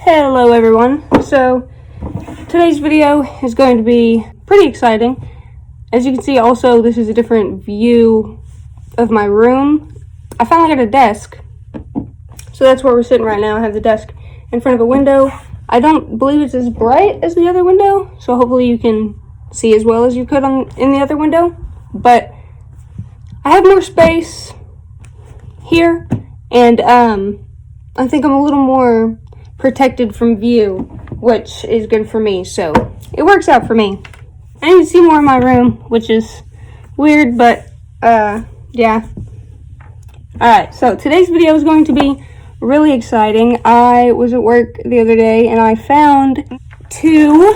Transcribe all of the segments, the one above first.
Hello everyone. So today's video is going to be pretty exciting. As you can see, also this is a different view of my room. I finally got a desk. So that's where we're sitting right now. I have the desk in front of a window. I don't believe it's as bright as the other window, so hopefully you can see as well as you could in the other window. But I have more space here, and I think I'm a little more protected from view, which is good for me, so it works out for me. I need to see more of my room, which is weird, but yeah. Alright, so today's video is going to be really exciting. I was at work the other day and I found 2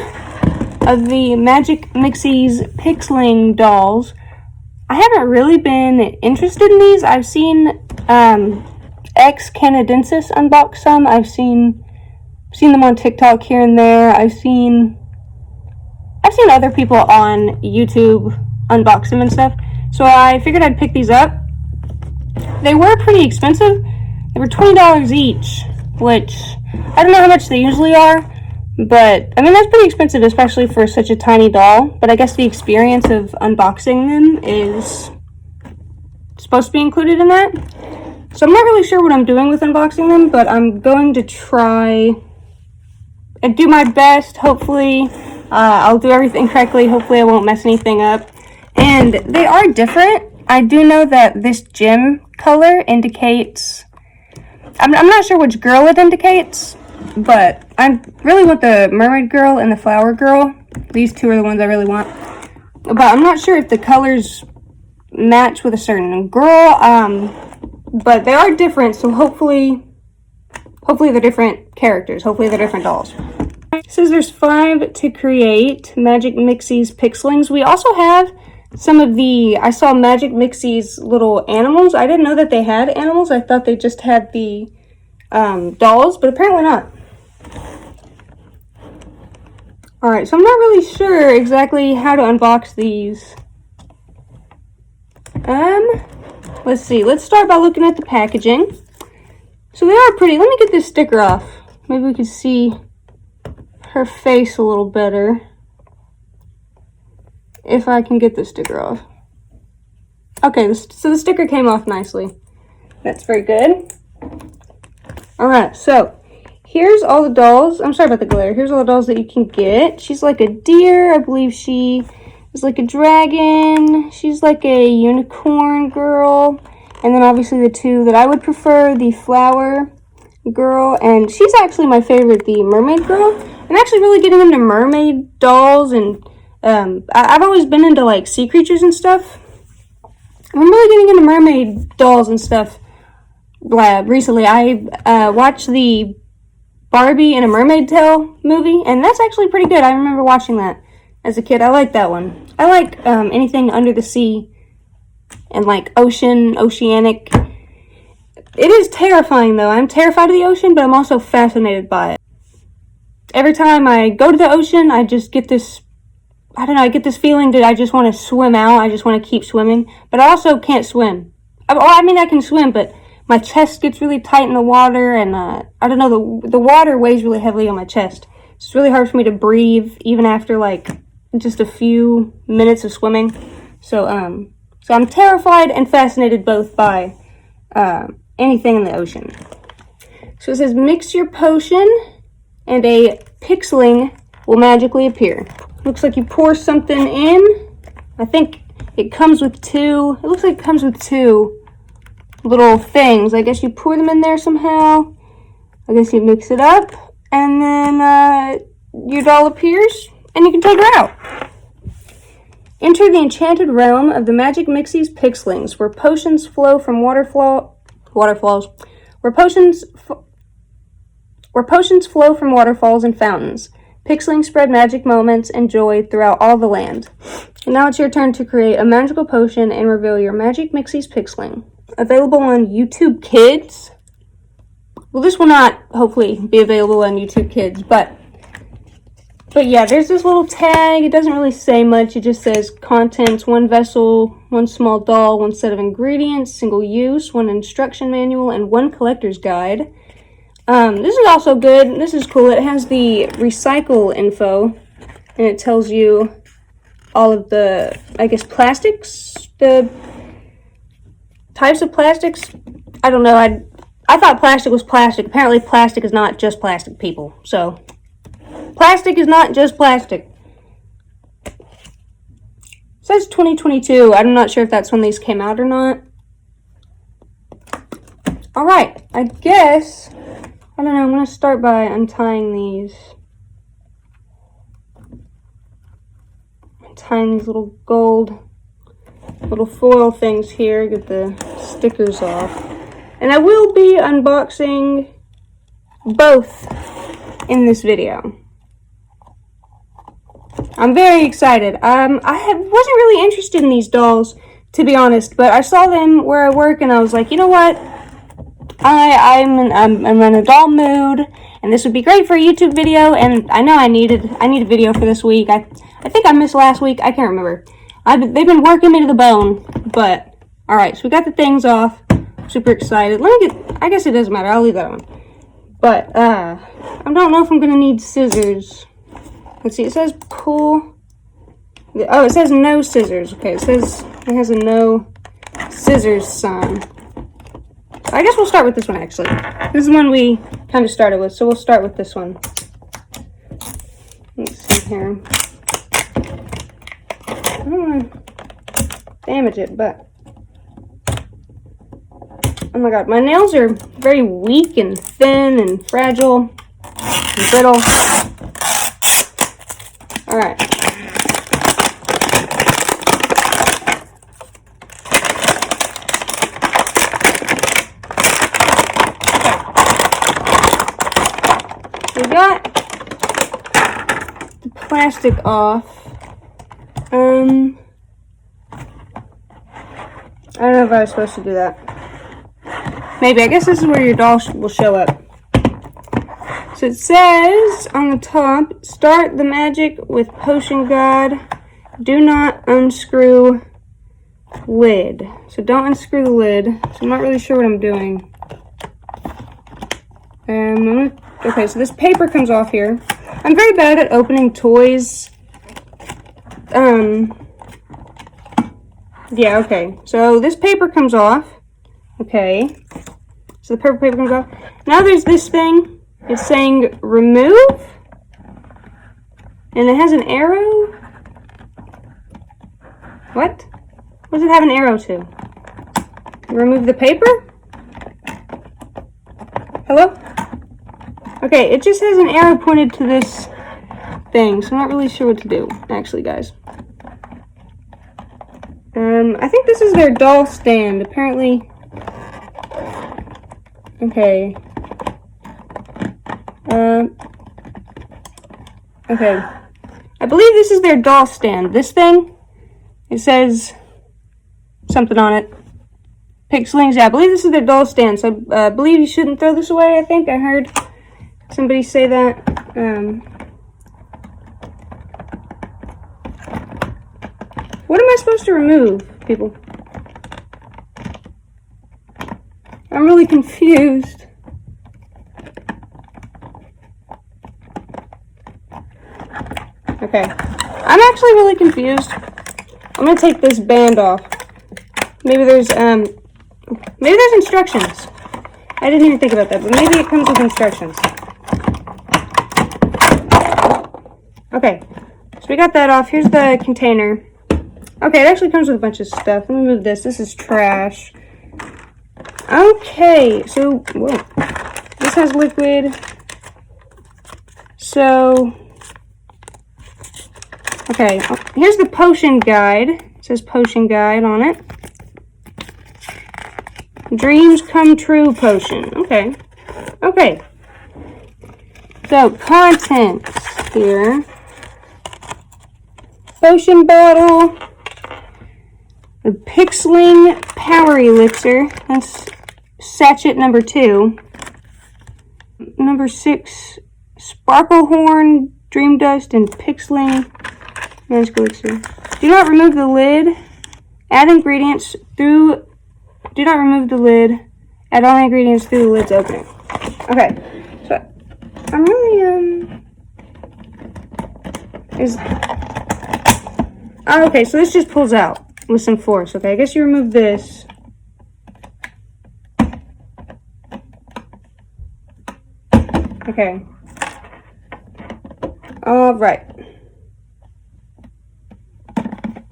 of the Magic Mixies Pixling dolls. I haven't really been interested in these. I've seen X Canadensis unbox some. I've seen them on TikTok here and there. I've seen other people on YouTube unbox them and stuff. So I figured I'd pick these up. They were pretty expensive. They were $20 each, which I don't know how much they usually are, but I mean that's pretty expensive, especially for such a tiny doll. But I guess the experience of unboxing them is supposed to be included in that. So I'm not really sure what I'm doing with unboxing them, but I'm going to try and do my best. Hopefully I'll do everything correctly. Hopefully I won't mess anything up. And they are different. I do know that this gem color indicates, I'm not sure which girl it indicates, but I really want the mermaid girl and the flower girl. These 2 are the ones I really want. But I'm not sure if the colors match with a certain girl, but they are different, so hopefully they're different characters. Hopefully they're different dolls. It says there's 5 to create Magic Mixies Pixlings. We also have some of I saw Magic Mixies little animals. I didn't know that they had animals. I thought they just had the dolls, but apparently not. Alright, so I'm not really sure exactly how to unbox these. Let's see. Let's start by looking at the packaging. So they are pretty. Let me get this sticker off. Maybe we can see her face a little better. If I can get the sticker off. Okay, so the sticker came off nicely. That's very good. Alright, so here's all the dolls. I'm sorry about the glare. Here's all the dolls that you can get. She's like a deer. I believe she is like a dragon. She's like a unicorn girl. And then obviously the 2 that I would prefer, the flower girl. And she's actually my favorite, the mermaid girl. I'm actually really getting into mermaid dolls, and I've always been into like sea creatures and stuff. I'm really getting into mermaid dolls and stuff recently. I watched the Barbie and a Mermaid Tale movie, and that's actually pretty good. I remember watching that as a kid. I like that one. I like anything under the sea and like oceanic. It is terrifying though. I'm terrified of the ocean, but I'm also fascinated by it. Every time I go to the ocean, I just get this, I don't know, I get this feeling that I just want to swim out. I just want to keep swimming, but I also can't swim. I mean, I can swim, but my chest gets really tight in the water, and I don't know, the water weighs really heavily on my chest. It's really hard for me to breathe, even after like just a few minutes of swimming. So I'm terrified and fascinated both by anything in the ocean. So it says, mix your potion and a pixling will magically appear. Looks like you pour something in. I think it comes with 2. It looks like it comes with 2 little things. I guess you pour them in there somehow. I guess you mix it up, and then your doll appears, and you can take her out. Enter the enchanted realm of the Magic Mixies Pixlings, where potions flow from waterfalls. Where potions flow from waterfalls and fountains. Pixlings spread magic moments and joy throughout all the land. And now it's your turn to create a magical potion and reveal your Magic Mixies Pixling. Available on YouTube Kids. Well, this will not, hopefully, be available on YouTube Kids, but yeah, there's this little tag. It doesn't really say much. It just says contents, 1 vessel, 1 small doll, 1 set of ingredients, single use, 1 instruction manual, and 1 collector's guide. This is also good. This is cool. It has the recycle info, and it tells you all of the, I guess, plastics, the types of plastics. I don't know. I thought plastic was plastic. Apparently plastic is not just plastic, people. So, plastic is not just plastic. It says 2022. I'm not sure if that's when these came out or not. Alright, I guess, I don't know, I'm going to start by untying these. Untying these little gold, little foil things here, get the stickers off. And I will be unboxing both in this video. I'm very excited. I wasn't really interested in these dolls, to be honest, but I saw them where I work and I was like, you know what? I'm in a doll mood, and this would be great for a YouTube video. And I know I need a video for this week. I think I missed last week. I can't remember. They've been working me to the bone. But all right, so we got the things off. Super excited. Let me get. I guess it doesn't matter. I'll leave that on. But I don't know if I'm gonna need scissors. Let's see. It says pull. Oh, it says no scissors. Okay, it has a no scissors sign. I guess we'll start with this one, actually. This is the one we kind of started with, so we'll start with this one. Let's see here. I don't want to damage it, but... Oh my god, my nails are very weak and thin and fragile and brittle. Alright. We got the plastic off. I don't know if I was supposed to do that. Maybe. I guess this is where your doll will show up. So it says on the top, start the magic with Potion God. Do not unscrew lid. So don't unscrew the lid. So I'm not really sure what I'm doing. Okay, so this paper comes off here. I'm very bad at opening toys. Yeah, okay. So this paper comes off. Okay. So the purple paper comes off. Now there's this thing. It's saying remove. And it has an arrow. What? What does it have an arrow to? Remove the paper? Hello? Okay, it just has an arrow pointed to this thing, so I'm not really sure what to do, actually, guys. I think this is their doll stand, apparently. Okay. Okay. I believe this is their doll stand. This thing, it says something on it. Pixlings, yeah, I believe this is their doll stand, so I believe you shouldn't throw this away, I think. I heard somebody say that. What am I supposed to remove, people? I'm really confused. Okay. I'm actually really confused. I'm gonna take this band off. Maybe there's instructions. I didn't even think about that, but maybe it comes with instructions. Okay, so we got that off. Here's the container. Okay, it actually comes with a bunch of stuff. Let me move this. This is trash. Okay, so, whoa. This has liquid. So, okay, here's the potion guide. It says potion guide on it. Dreams come true potion. Okay. Okay. So, contents here. Potion bottle. The Pixling Power Elixir. That's sachet number 2. Number 6. Sparkle Horn, Dream Dust, and Pixling Magic Elixir. Do not remove the lid. Add ingredients through... Do not remove the lid. Add all ingredients through the lid's opening. Okay. I'm really, oh, okay, so this just pulls out with some force. Okay, I guess you remove this. Okay. All right.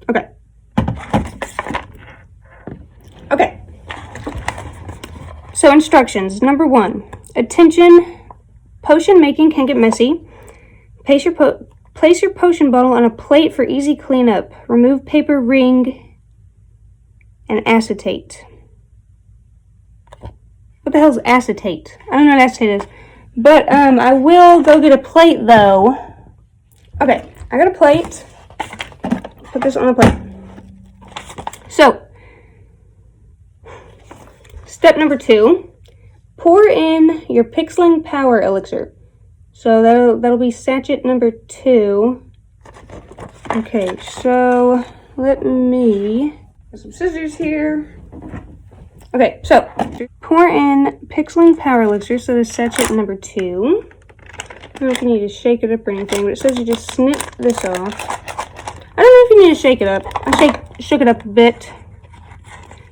Okay. Okay. So instructions. Number 1. Attention. Potion making can get messy. Place your potion bottle on a plate for easy cleanup. Remove paper ring and acetate. What the hell is acetate? I don't know what acetate is. But I will go get a plate though. Okay, I got a plate. Put this on the plate. So, step number 2. Pour in your Pixling Power Elixir. So that'll be sachet number 2. Okay, so let me get some scissors here. Okay, so pour in Pixling Power Elixir, so this sachet number 2. I don't know if you need to shake it up or anything, but it says you just snip this off. I don't know if you need to shake it up. I shook it up a bit.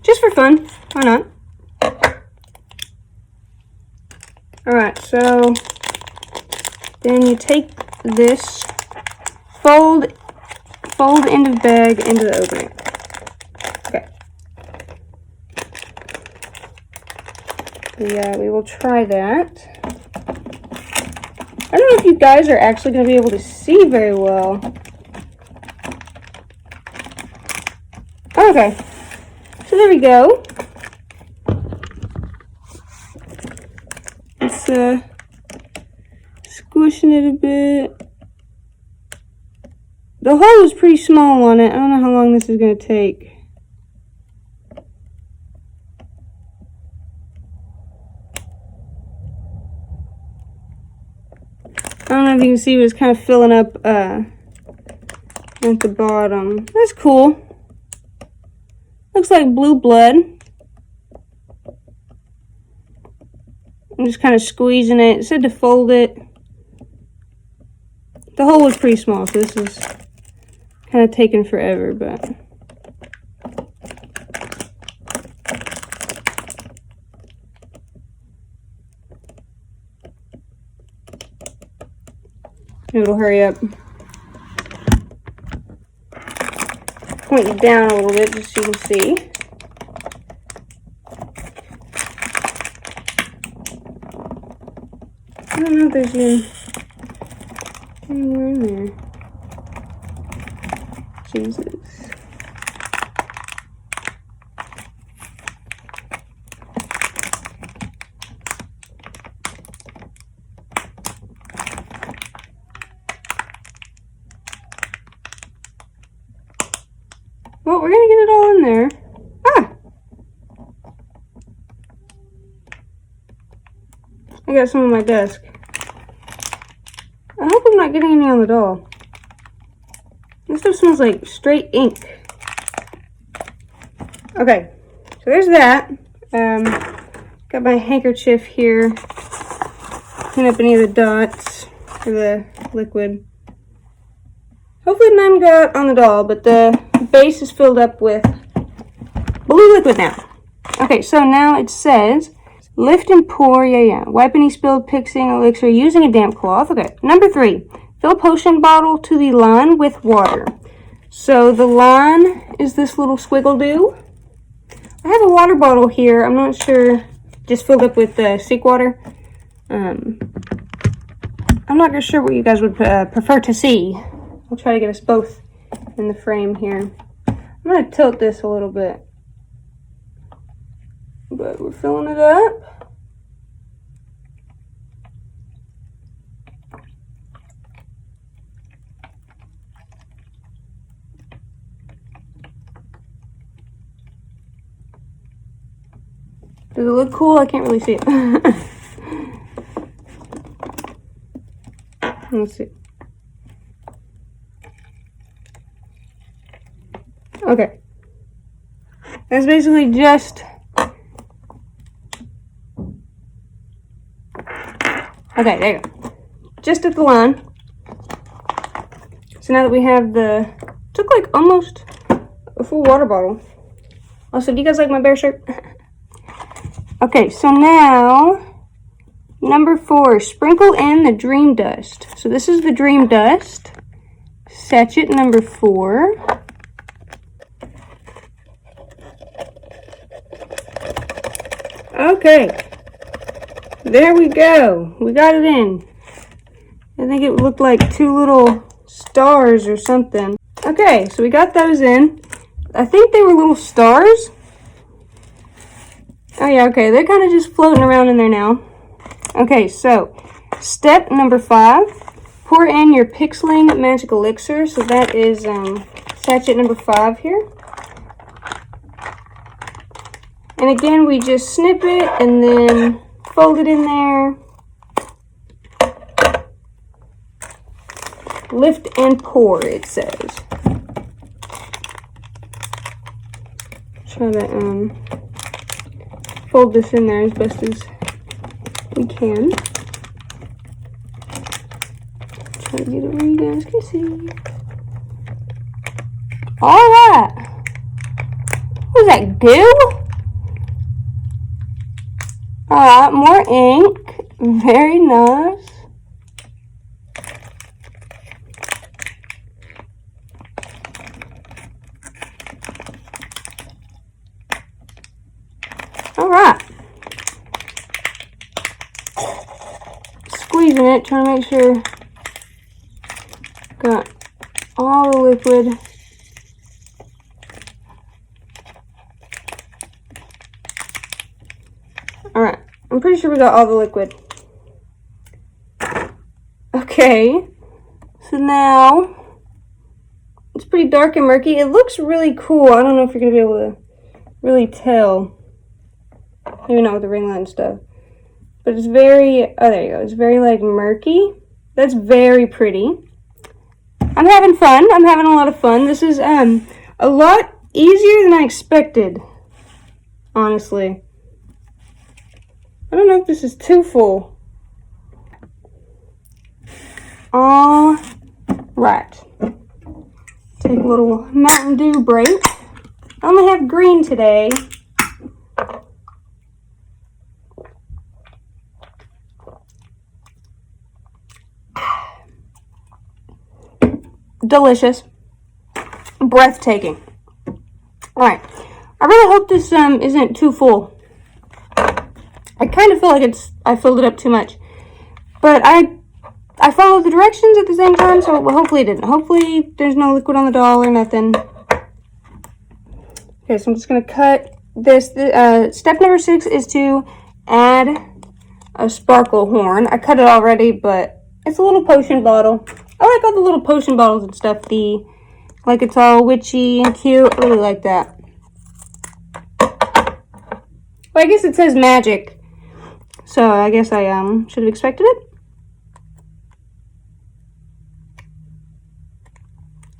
Just for fun. Why not? Alright, so then you take this, fold end of bag into the opening. Okay. We will try that. I don't know if you guys are actually going to be able to see very well. Okay. So there we go. It's squishing it a bit. The hole is pretty small on it. I don't know how long this is going to take. I don't know if you can see, but it's kind of filling up at the bottom. That's cool. Looks like blue blood. I'm just kind of squeezing it. It said to fold it. The hole was pretty small, so this is kind of taking forever, but it'll hurry up. Point it down a little bit just so you can see. I don't know if there's anywhere in there. Jesus. Well, we're gonna get it all in there. Ah! I got some on my desk. I hope I'm not getting any on the doll. This stuff smells like straight ink. Okay, so there's that. Got my handkerchief here. Clean up any of the dots for the liquid. Hopefully none got on the doll, but the base is filled up with blue liquid now. Okay, so now it says, lift and pour, wipe any spilled Pixing elixir using a damp cloth. Okay, number 3, fill potion bottle to the line with water. So the line is this little squiggle do. I have a water bottle here. I'm not sure, just filled up with seek water. I'm not sure what you guys would prefer to see. I'll try to get us both in the frame here. I'm going to tilt this a little bit. But we're filling it up. Does it look cool? I can't really see it. Let's see. Okay. That's basically just... Okay, there you go. just at the line. So now that we have took like almost a full water bottle. Also, do you guys like my bear shirt? Okay, so now, number 4, sprinkle in the dream dust. So this is the dream dust. Sachet number 4. Okay, there we go. We got it in. I think it looked like 2 little stars or something. Okay, so we got those in. I think they were little stars. Oh yeah, okay, they're kind of just floating around in there now. Okay, so step number 5, pour in your Pixling magic elixir. So that is sachet number 5 here. And again, we just snip it and then fold it in there. Lift and pour, it says. Try to fold this in there as best as we can. Try to get it where you guys can see. Alright. What is that, goo? Alright, more ink. Very nice. Alright. Squeezing it, trying to make sure got all the liquid. Alright, I'm pretty sure we got all the liquid. Okay, so now it's pretty dark and murky. It looks really cool. I don't know if you're going to be able to really tell. Maybe not with the ring light and stuff. But it's very, oh, there you go. It's very, like, murky. That's very pretty. I'm having fun. I'm having a lot of fun. This is a lot easier than I expected, honestly. I don't know if this is too full. All right. Take a little Mountain Dew break. I only have green today. Delicious. Breathtaking. Alright. I really hope this isn't too full. I kind of feel like I filled it up too much. But I followed the directions at the same time, so hopefully it didn't. Hopefully there's no liquid on the doll or nothing. Okay, so I'm just going to cut this. Step number 6 is to add a sparkle horn. I cut it already, but it's a little potion bottle. I like all the little potion bottles and stuff. Like it's all witchy and cute. I really like that. Well, I guess it says magic. So I guess I should have expected it.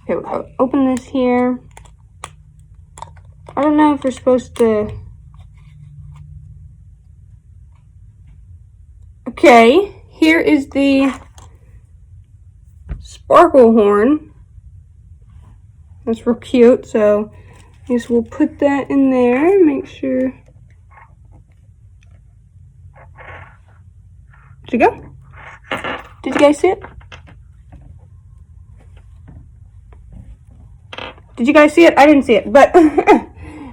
Okay, we'll open this here. I don't know if we're supposed to... Okay, here is the sparkle horn. That's real cute, so I guess we'll put that in there. Make sure. Did you go? Did you guys see it? Did you guys see it? I didn't see it, but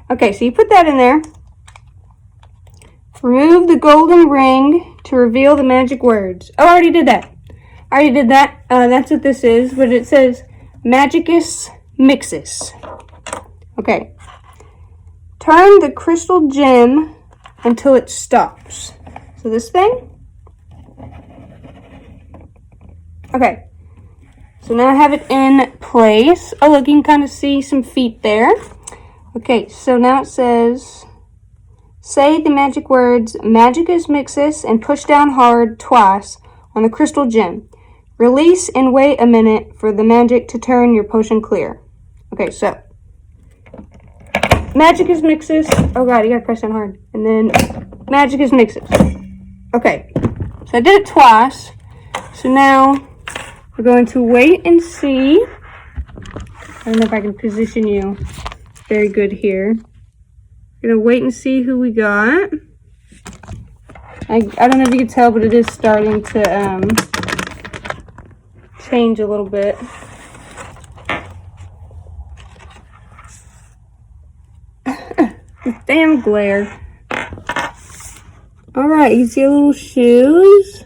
okay, so you put that in there. Remove the golden ring to reveal the magic words. Oh, I already did that. That's what this is, but it says Magic Mixies. Okay. Turn the crystal gem until it stops. So this thing. Okay. So now I have it in place. Oh, look, you can kind of see some feet there. Okay, so now it says, say the magic words, Magicus Mixies, and push down hard twice on the crystal gem. Release and wait a minute for the magic to turn your potion clear. Okay, so, Magicus Mixies. Oh god, you gotta press down hard. And then, Magicus Mixies. Okay, so I did it twice. So now we're going to wait and see. I don't know if I can position you very good here. We're gonna wait and see who we got. I don't know if you can tell, but it is starting to change a little bit. Damn glare. Alright, you see a little shoes.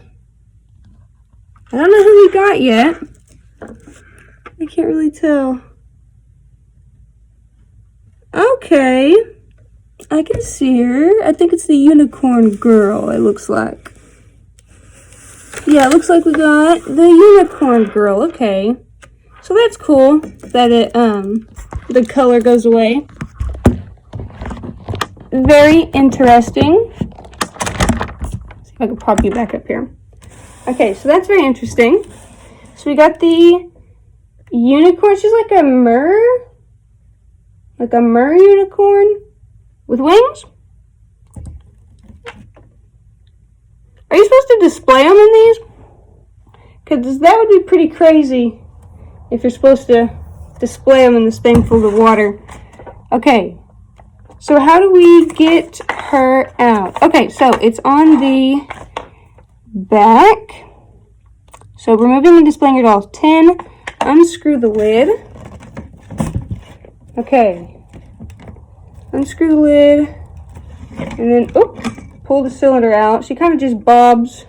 I don't know who we got yet. I can't really tell. Okay. I can see her. I think it's the unicorn girl, it looks like. Yeah, it looks like we got the unicorn girl. Okay. So that's cool that it, the color goes away. Very interesting. See if I can pop you back up here. Okay, so that's very interesting. So we got the unicorn. She's like a mer unicorn with wings. Are you supposed to display them in these? Because that would be pretty crazy if you're supposed to display them in this thing full of water. Okay, so how do we get her out? Okay, so it's on the back. So removing and displaying your dolls. 10, unscrew the lid. Okay. Unscrew the lid. And then, pull the cylinder out. She kind of just bobs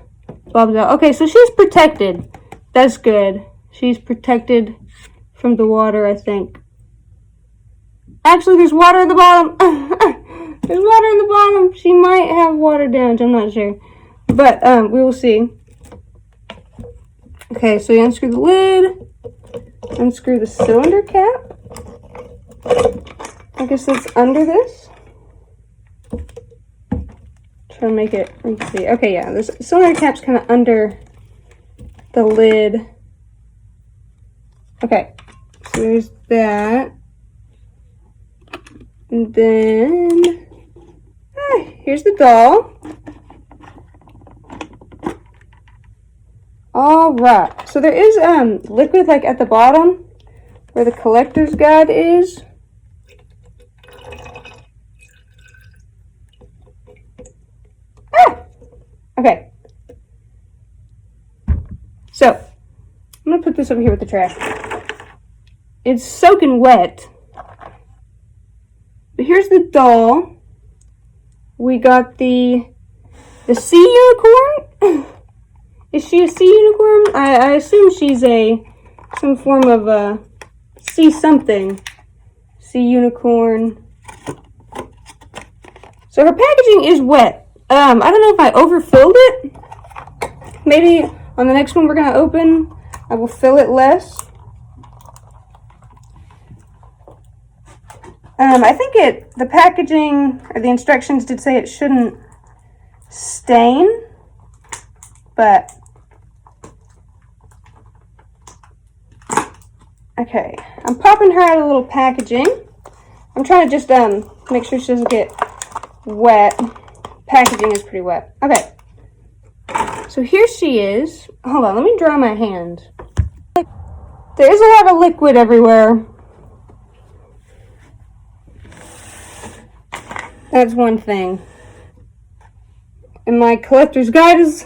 out. Okay, so she's protected. That's good. She's protected from the water, I think. Actually, there's water at the bottom. There's water in the bottom. She might have water damage. I'm not sure. But we will see. Okay, so you unscrew the lid. Unscrew the cylinder cap. I guess that's under this. Try to make it, let's see. Okay, yeah, this cylinder cap's kind of under the lid. Okay, so there's that. And then, here's the doll. All right, so there is liquid like at the bottom where the collector's guide is. Okay. So, I'm going to put this over here with the trash. It's soaking wet. But here's the doll. We got the sea unicorn. Is she a sea unicorn? I assume she's some form of sea something. Sea unicorn. So her packaging is wet. I don't know if I overfilled it. Maybe on the next one we're going to open, I will fill it less. I think the packaging, or the instructions did say it shouldn't stain, but, okay. I'm popping her out of a little packaging. I'm trying to just make sure she doesn't get wet. Packaging is pretty wet. Okay. So here she is. Hold on, let me dry my hand. There is a lot of liquid everywhere. That's one thing. And my collector's guide is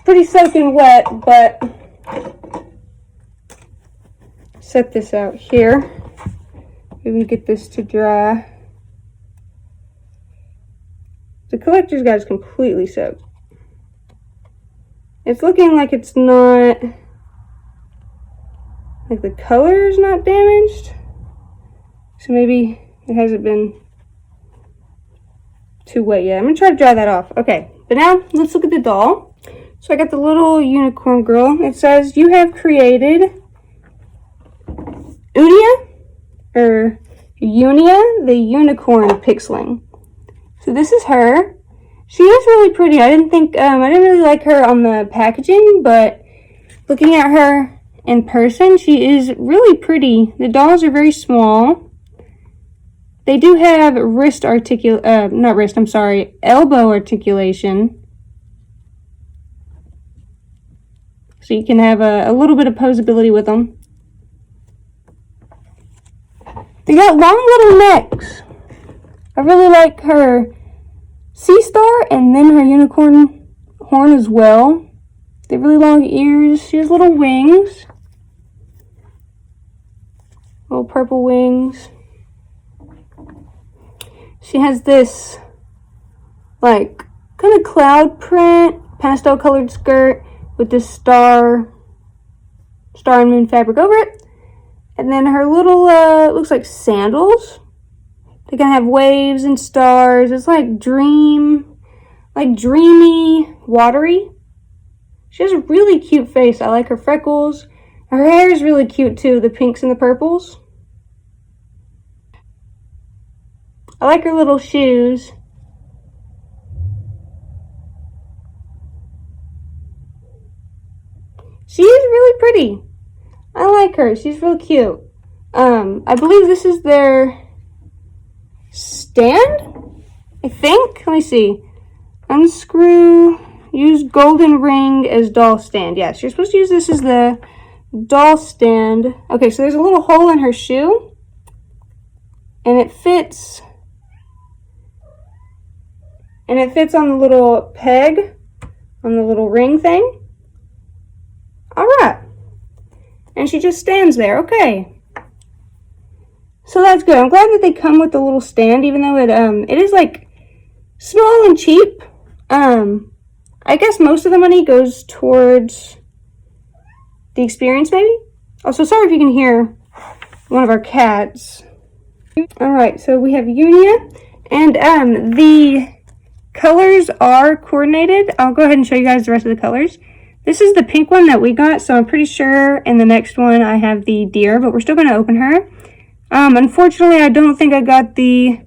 pretty soaking wet, but set this out here. Maybe get this to dry. The collector's guide is completely soaked. It's looking like it's not, like the color is not damaged. So maybe it hasn't been too wet yet. I'm going to try to dry that off. Okay, but now let's look at the doll. So I got the little unicorn girl. It says, you have created Unia the unicorn pixling. So this is her. She is really pretty. I didn't really like her on the packaging, but looking at her in person, she is really pretty. The dolls are very small. They do have elbow articulation. so you can have a little bit of posability with them. They got long little necks. I really like her sea star and then her unicorn horn as well. They have really long ears. She has little wings. Little purple wings. She has this like kind of cloud print, pastel colored skirt with this star and moon fabric over it. And then her little, looks like sandals. They kind of have waves and stars. It's like dreamy, watery. She has a really cute face. I like her freckles. Her hair is really cute too, the pinks and the purples. I like her little shoes. She is really pretty. I like her. She's real cute. I believe this is their stand, I think. Let me see. Unscrew. Use golden ring as doll stand. Yes, you're supposed to use this as the doll stand. Okay, so there's a little hole in her shoe. And it fits. And it fits on the little peg. On the little ring thing. Alright. And she just stands there. Okay. So that's good. I'm glad that they come with the little stand, even though it is like small and cheap. I guess most of the money goes towards the experience, maybe. Also, sorry if you can hear one of our cats. Alright, so we have Unia, and the colors are coordinated. I'll go ahead and show you guys the rest of the colors. This is the pink one that we got, so I'm pretty sure in the next one I have the deer, but we're still going to open her. Unfortunately, I don't think I got the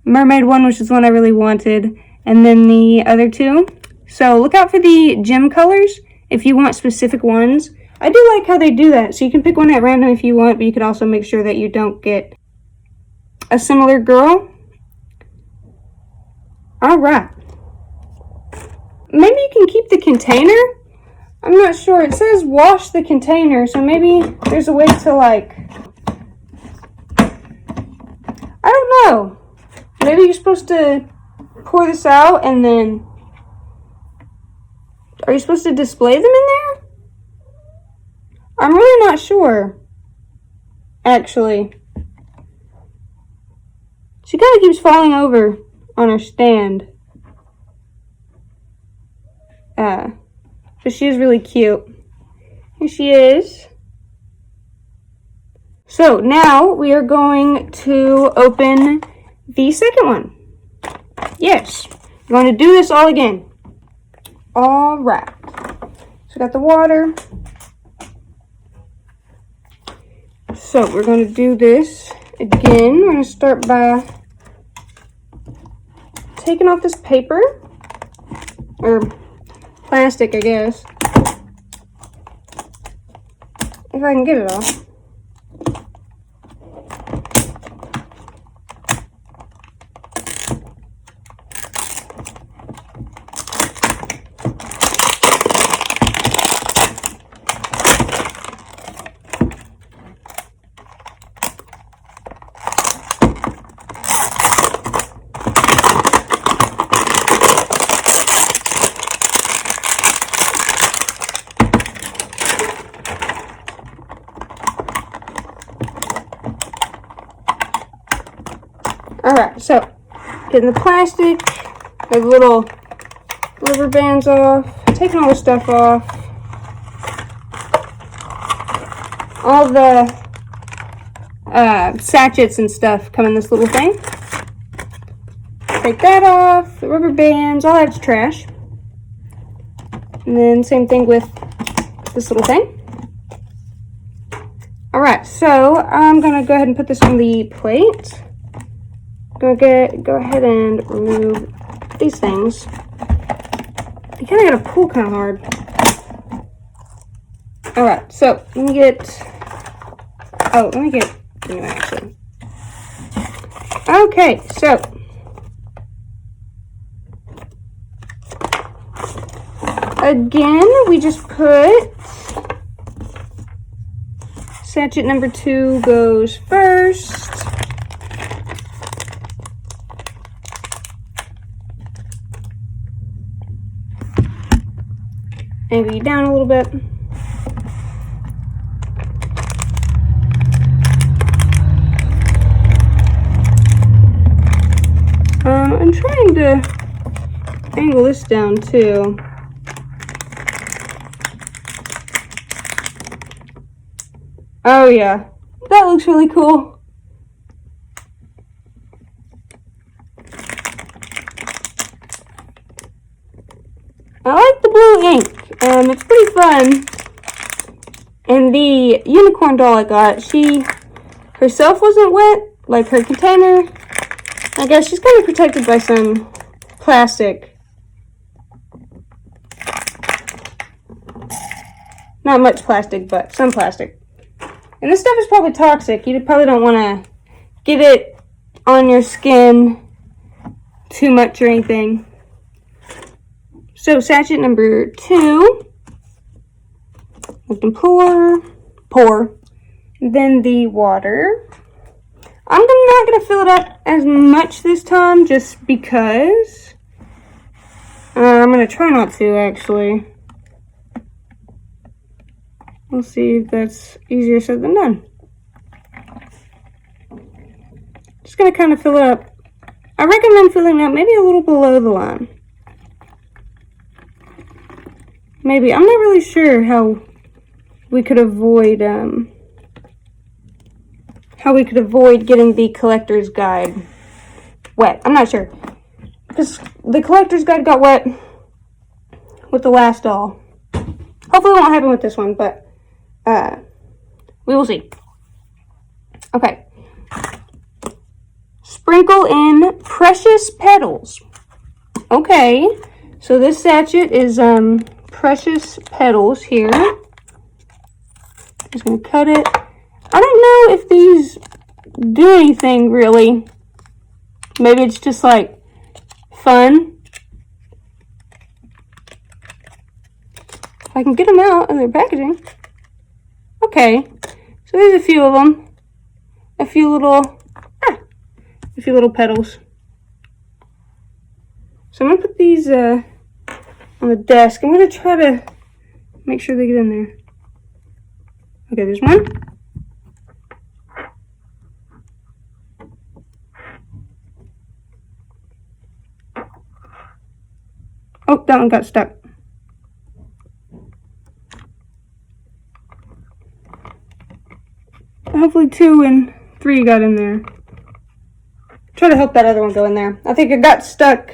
mermaid one, which is the one I really wanted, and then the other two. So look out for the gem colors if you want specific ones. I do like how they do that, so you can pick one at random if you want, but you can also make sure that you don't get a similar girl. Alright. Maybe you can keep the container. I'm not sure. It says wash the container, so maybe there's a way to like... I don't know. Maybe you're supposed to pour this out and then... Are you supposed to display them in there? I'm really not sure. Actually. She kind of keeps falling over on her stand. But she is really cute. Here she is. So now we are going to open the second one. Yes, we're going to do this all again. All right. So got the water. So we're going to do this again. We're going to start by taking off this paper, or plastic, I guess, if I can get it off. Alright, so getting the plastic, the little rubber bands off, taking all the stuff off, all the sachets and stuff come in this little thing. Take that off, the rubber bands, all that's trash. And then same thing with this little thing. Alright, so I'm going to go ahead and put this on the plate. Go ahead and remove these things. You kind of got to pull kind of hard. Alright, so let me get... Oh, let me get... Anyway, actually. Okay, so... Again, we just put Sachet number 2 goes first. Angle you down a little bit. I'm trying to angle this down too. Oh yeah, that looks really cool. I like the blue ink. It's pretty fun. And the unicorn doll I got, she herself wasn't wet, like her container. I guess she's kind of protected by some plastic. Not much plastic, but some plastic. And this stuff is probably toxic. You probably don't want to get it on your skin too much or anything. So sachet number 2. We can pour. Then the water. I'm not going to fill it up as much this time just because. I'm going to try not to, actually. We'll see if that's easier said than done. Just going to kind of fill it up. I recommend filling it up maybe a little below the line. Maybe. I'm not really sure how we could avoid getting the collector's guide wet. I'm not sure. Because the collector's guide got wet with the last doll. Hopefully it won't happen with this one, but we will see. Okay. Sprinkle in precious petals. Okay. So this sachet is precious petals here. Just gonna cut it. I don't know if these do anything really. Maybe it's just like fun. If I can get them out of their packaging. Okay, so there's a few of them. A few little petals. So I'm gonna put these on the desk. I'm gonna try to make sure they get in there. Okay, there's one. Oh, that one got stuck. Hopefully 2 and 3 got in there. Try to help that other one go in there. I think it got stuck.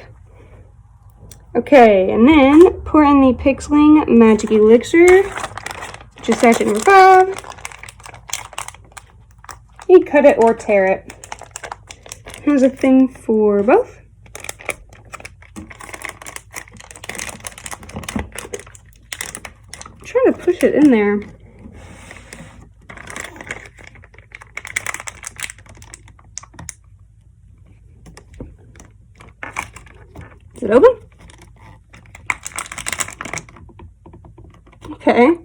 Okay, and then pour in the Pixling Magic Elixir, which is sachet number 5. You cut it or tear it. Here's a thing for both. I'm trying to push it in there. Is it open? Okay.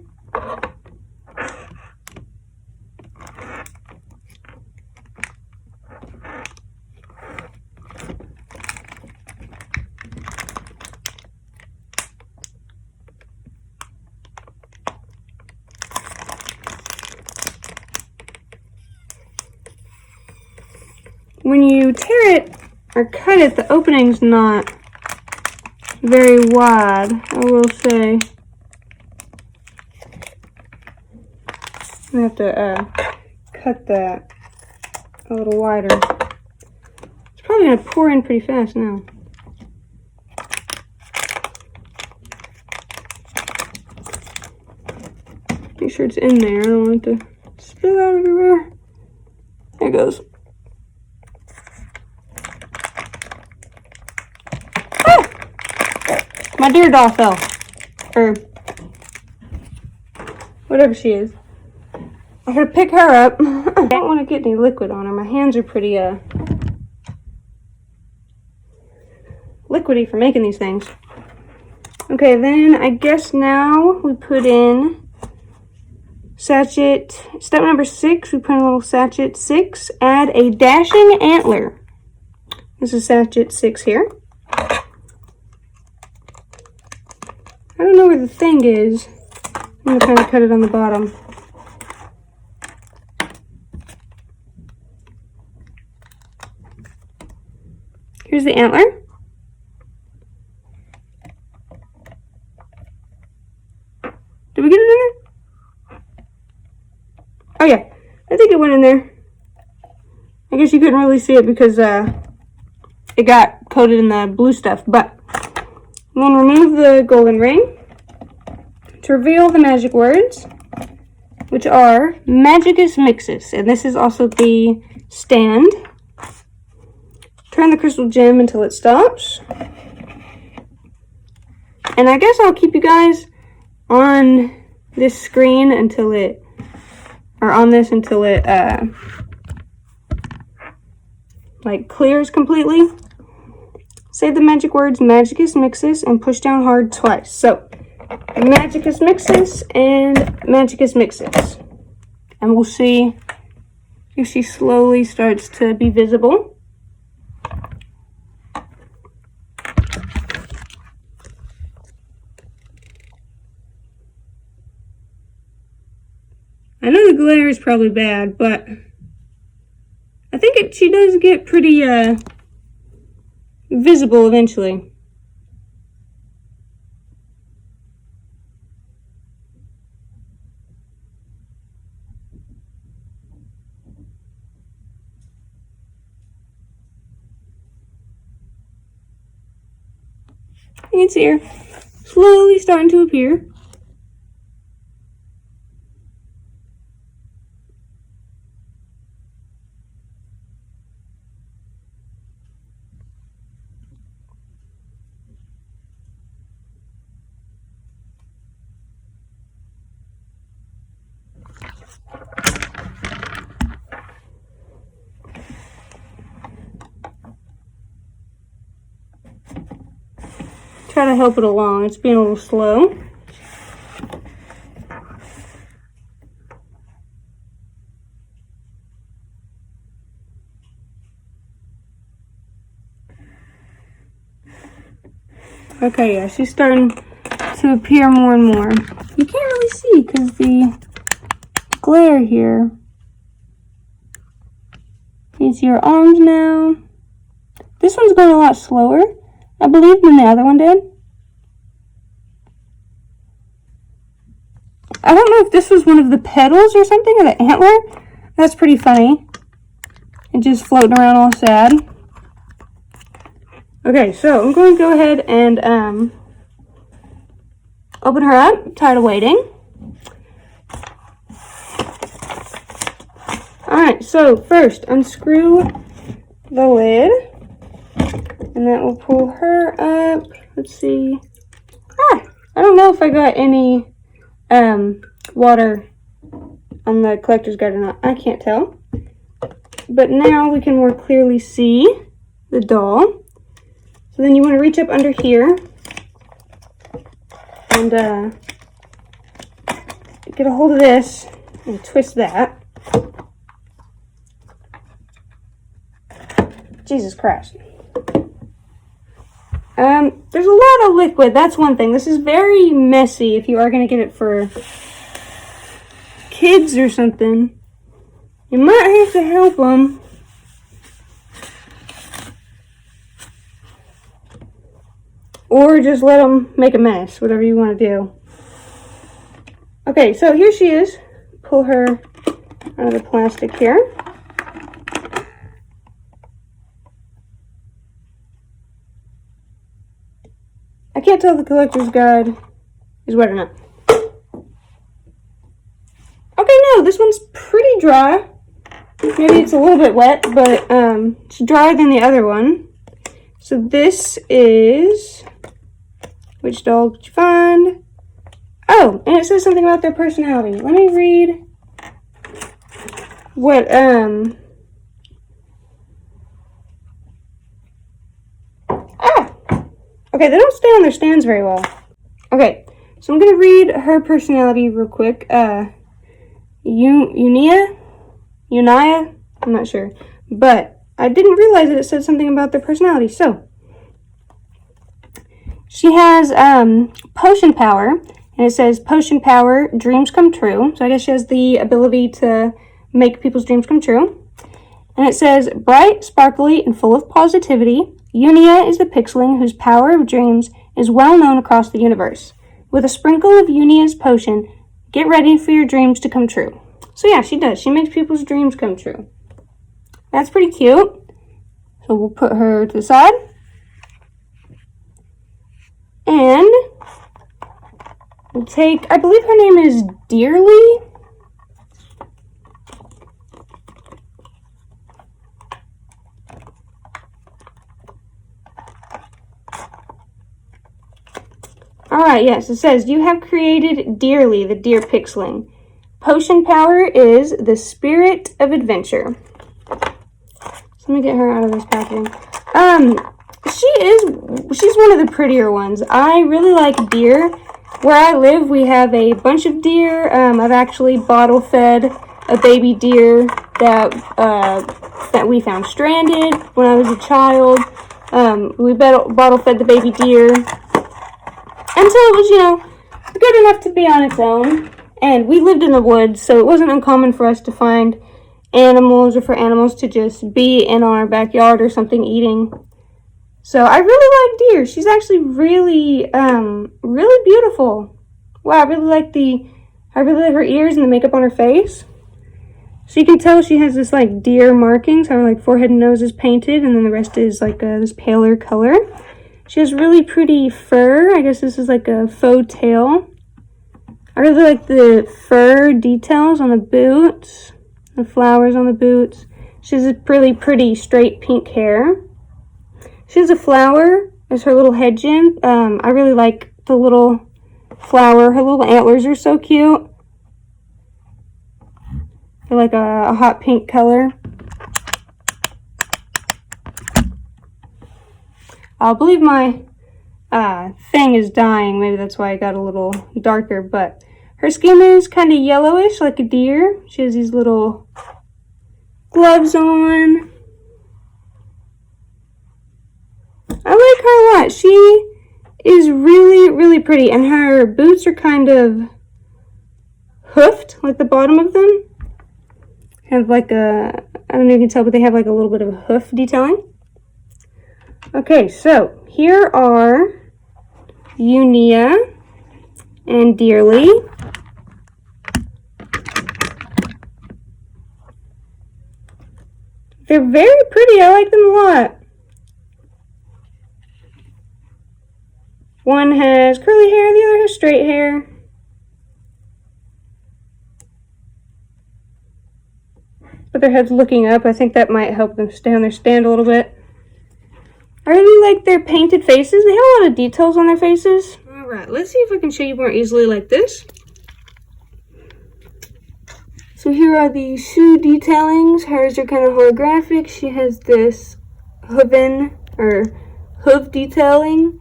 When you tear it or cut it, the opening's not very wide, I will say. I have to cut that a little wider. It's probably going to pour in pretty fast now. Make sure it's in there. I don't want it to spill out everywhere. There it goes. Ah! My dear doll fell. Or whatever she is. I gotta pick her up. I don't want to get any liquid on her. My hands are pretty liquidy for making these things. Okay, then I guess now we put in Sachet, step number 6, we put in a little sachet 6, add a dashing antler. This is sachet 6 here. I don't know where the thing is. I'm going to kind of cut it on the bottom. Here's the antler. Did we get it in there? Oh yeah, I think it went in there. I guess you couldn't really see it because it got coated in the blue stuff, but I'm going to remove the golden ring to reveal the magic words, which are Magic Mixies, and this is also the stand. Turn the crystal gem until it stops. And I guess I'll keep you guys on this screen until it, or on this until it, like clears completely. Say the magic words Magic Mixies and push down hard twice. So, Magic Mixies and Magic Mixies. And we'll see if she slowly starts to be visible. I know the glare is probably bad, but I think she does get pretty visible eventually. You can see her slowly starting to appear. Try to help it along. It's being a little slow. Okay, yeah, she's starting to appear more and more. You can't really see because the glare here. You can see her arms now. This one's going a lot slower, I believe, than the other one did. I don't know if this was one of the petals or something, or the antler. That's pretty funny. It's just floating around all sad. Okay, so I'm going to go ahead and open her up. Tired of waiting. Alright, so first unscrew the lid. And that will pull her up. Let's see. I don't know if I got any water on the collector's guide or not. I can't tell. But now we can more clearly see the doll. So then you want to reach up under here and get a hold of this and twist that. Jesus Christ. There's a lot of liquid. That's one thing. This is very messy if you are going to get it for kids or something. You might have to help them. Or just let them make a mess, whatever you want to do. Okay, so here she is. Pull her out of the plastic here. I can't tell if the collector's guide is wet or not. Okay, no, this one's pretty dry. Maybe it's a little bit wet, but it's drier than the other one. So this is... Which doll did you find? Oh, and it says something about their personality. Let me read what, Okay, they don't stay on their stands very well. Okay, so I'm going to read her personality real quick. Unia, I'm not sure. But I didn't realize that it said something about their personality. So, she has potion power, and it says potion power, dreams come true. So I guess she has the ability to make people's dreams come true. And it says bright, sparkly, and full of positivity. Unia is the pixeling whose power of dreams is well known across the universe. With a sprinkle of Unia's potion, get ready for your dreams to come true. So yeah, she does. She makes people's dreams come true. That's pretty cute. So we'll put her to the side. And we'll take, I believe her name is Dearly. Alright, yes, it says, you have created Dearly, the deer pixeling. Potion power is the spirit of adventure. So let me get her out of this packaging. She's one of the prettier ones. I really like deer. Where I live, we have a bunch of deer. I've actually bottle fed a baby deer that we found stranded when I was a child. We bottle fed the baby deer until it was, good enough to be on its own. And we lived in the woods, so it wasn't uncommon for us to find animals or for animals to just be in our backyard or something eating. So I really like deer. She's actually really, really beautiful. Wow, I really like her ears and the makeup on her face. So you can tell she has this like deer markings, how her like forehead and nose is painted, and then the rest is like this paler color. She has really pretty fur. I guess this is like a faux tail. I really like the fur details on the boots, the flowers on the boots. She has a really pretty straight pink hair. She has a flower as her little head gem. I really like the little flower. Her little antlers are so cute. They're like a hot pink color. I believe my thing is dying. Maybe that's why it got a little darker. But her skin is kind of yellowish like a deer. She has these little gloves on. I like her a lot. She is really, really pretty. And her boots are kind of hoofed, like the bottom of them. Have like a, I don't know if you can tell, but they have like a little bit of hoof detailing. Okay, so here are Unia and Dearly. They're very pretty. I like them a lot. One has curly hair, the other has straight hair. But their head's looking up. I think that might help them stay on their stand a little bit. I really like their painted faces. They have a lot of details on their faces. Alright, let's see if I can show you more easily like this. So here are the shoe detailings. Hers are kind of holographic. She has this hoof detailing.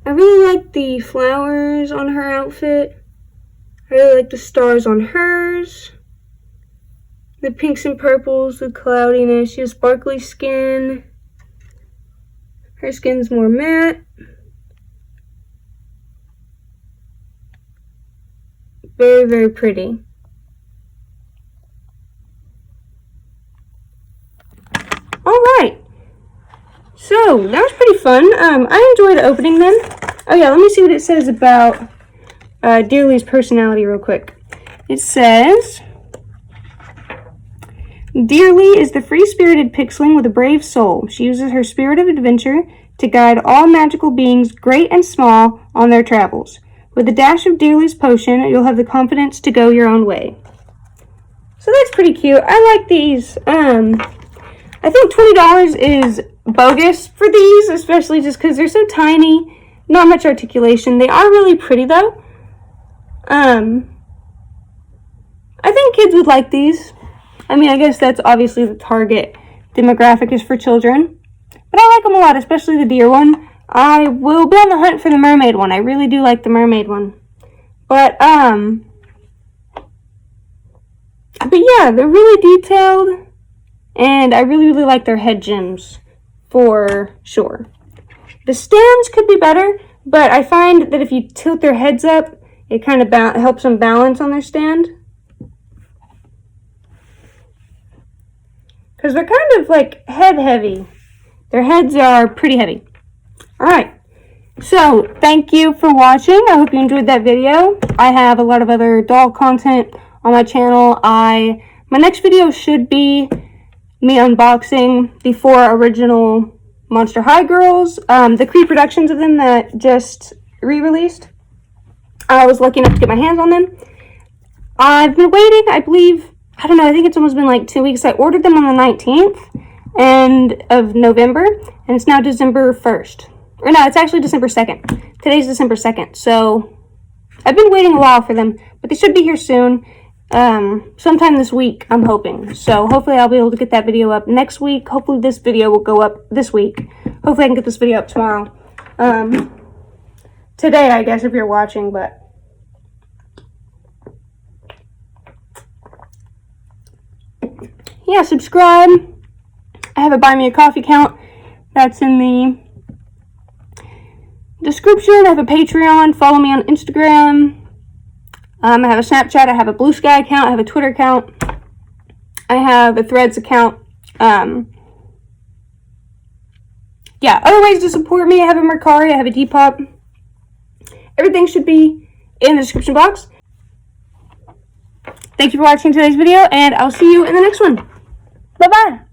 I really like the flowers on her outfit. I really like the stars on hers. The pinks and purples, the cloudiness. She has sparkly skin. Her skin's more matte. Very, very pretty. Alright. So, that was pretty fun. I enjoyed opening them. Oh yeah, let me see what it says about Dearly's personality real quick. It says, Dearly is the free-spirited pixeling with a brave soul. She uses her spirit of adventure to guide all magical beings, great and small, on their travels. With a dash of Dearly's potion, you'll have the confidence to go your own way. So that's pretty cute. I like these. I think $20 is bogus for these, especially just because they're so tiny. Not much articulation. They are really pretty, though. I think kids would like these. I mean, I guess that's obviously the target demographic is for children. But I like them a lot, especially the deer one. I will be on the hunt for the mermaid one. I really do like the mermaid one. But, But yeah, they're really detailed, and I really, really like their head gems for sure. The stands could be better, but I find that if you tilt their heads up, it kind of helps them balance on their stand. Because they're kind of like head heavy. Their heads are pretty heavy. Alright, so thank you for watching. I hope you enjoyed that video. I have a lot of other doll content on my channel. My next video should be me unboxing the 4 original Monster High girls, the creeproductions of them that just re-released. I was lucky enough to get my hands on them. I've been waiting, I believe, I don't know, I think it's almost been like 2 weeks. I ordered them on the 19th of November, and it's now December 1st. Or no, it's actually December 2nd. Today's December 2nd, so I've been waiting a while for them, but they should be here soon. Sometime this week, I'm hoping. So hopefully I'll be able to get that video up next week. Hopefully this video will go up this week. Hopefully I can get this video up tomorrow. Today, I guess, if you're watching, but yeah, subscribe. I have a Buy Me a Coffee account. That's in the description. I have a Patreon. Follow me on Instagram. I have a Snapchat, I have a Blue Sky account, I have a Twitter account, I have a Threads account. Yeah, other ways to support me, I have a Mercari, I have a Depop. Everything should be in the description box. Thank you for watching today's video, and I'll see you in the next one. Bye-bye.